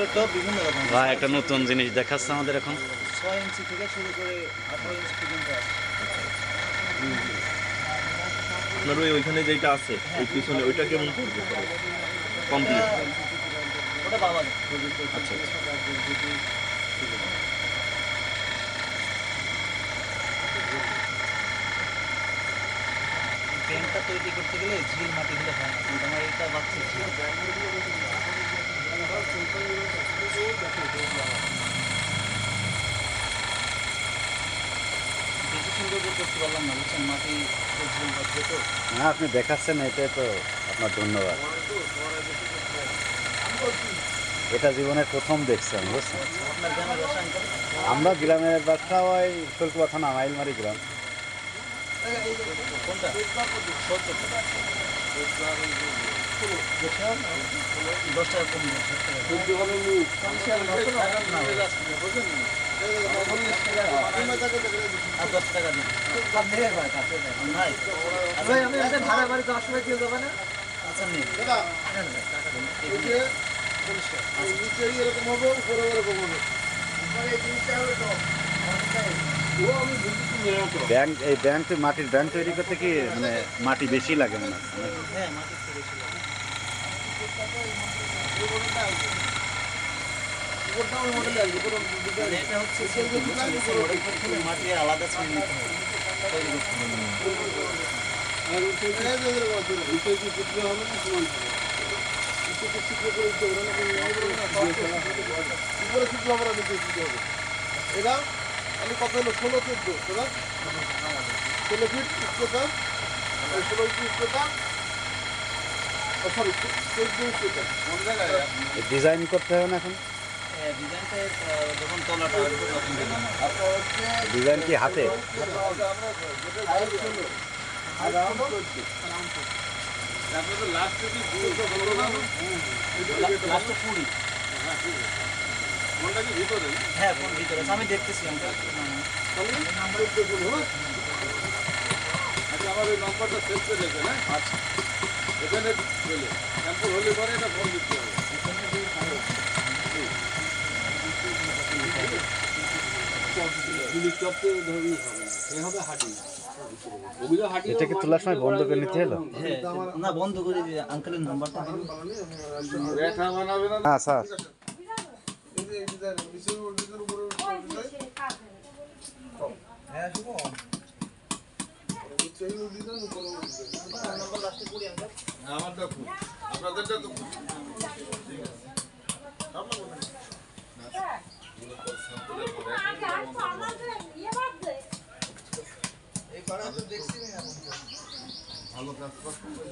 ভিতরটাও বিভিন্ন রকম। বা একটা নতুন জিনিস দেখাচ্ছে আমাদের এখন। 6 ইঞ্চি থেকে শুরু করে 18 ইঞ্চি পর্যন্ত আছে। আপনার ওইখানে যেটা আছে ওই পিছনে ওইটা কেমন পড়বে কমপ্লিট? ওটা বাবা। আচ্ছা পেনটা তৈরি করতে গেলে ঝিল মাটি দিলে হয় না, কিন্তু আমার এটা বাচ্চা ঝিল। বেশি সুন্দর করতে পারলাম না, বুঝছেন, মাটি ঝিল বাচ্চা তো। না, আপনি দেখাচ্ছেন, এটাই তো আপনার ধন্যবাদ। এটা জীবনের প্রথম দেখছি আমি, বুঝছেন। আপনার গ্রামের বাসা আঙ্কেল? আমরা গ্রামের বাচ্চা, ওই শুল্কুয়া থানা মাইলমারি গ্রাম। কোনটা? 10 টাকা কম নেই, 10 টাকা। 10 টাকা দিন। নাই। আচ্ছা নেই। ব্যাংক, এই ব্যাংক, মাটির ব্যাংক তৈরি করতে কি মানে মাটি বেশি লাগে মনে হয়? হ্যাঁ, মাটির থেকে বেশি লাগে। মানে এটা হচ্ছে মাটি আলাদা ছেড়ে নিতে হবে, তৈরি করতে হবে। এরা আমি কত হলো 16-14 তোরা 16 ফিট উচ্চতা, 16 ফিট উচ্চতা, সরি 14 উচ্চতা। কোন জায়গায় ডিজাইন করতে হবে না এখন? ডিজাইনটা যখন তলাটা আসবে তখন দেখবেন। আপনার হচ্ছে ডিজাইন কি হাতে? আমরা যেটা সাইজ হলো আরাম করছি। তারপরে তো লাস্ট যদি দুটো বড় না লাস্টে 20। কোনটা কি ভিতরে? হ্যাঁ, কোন ভিতরে আছে? আমি দেখতেছি আমরা। তাহলে নাম্বার তো বলুন। আচ্ছা, আমার ওই নাম্বারটা সেভ করে রেখে না। আচ্ছা, এখানে চলে স্যাম্পল হলে পরে এটা ফোন দিতে হবে। এটাকে তোলার সময় বন্ধ করে নিতে হলো? হ্যাঁ, না বন্ধ করে দিয়ে আঙ্কেলের নাম্বারটা দিন। রেখা বানাবে না। হ্যাঁ স্যার। হ্যাঁ, শুভ। আমারটা খুব, আপনাদেরটা তো খুব। ভালো কাজ করছেন।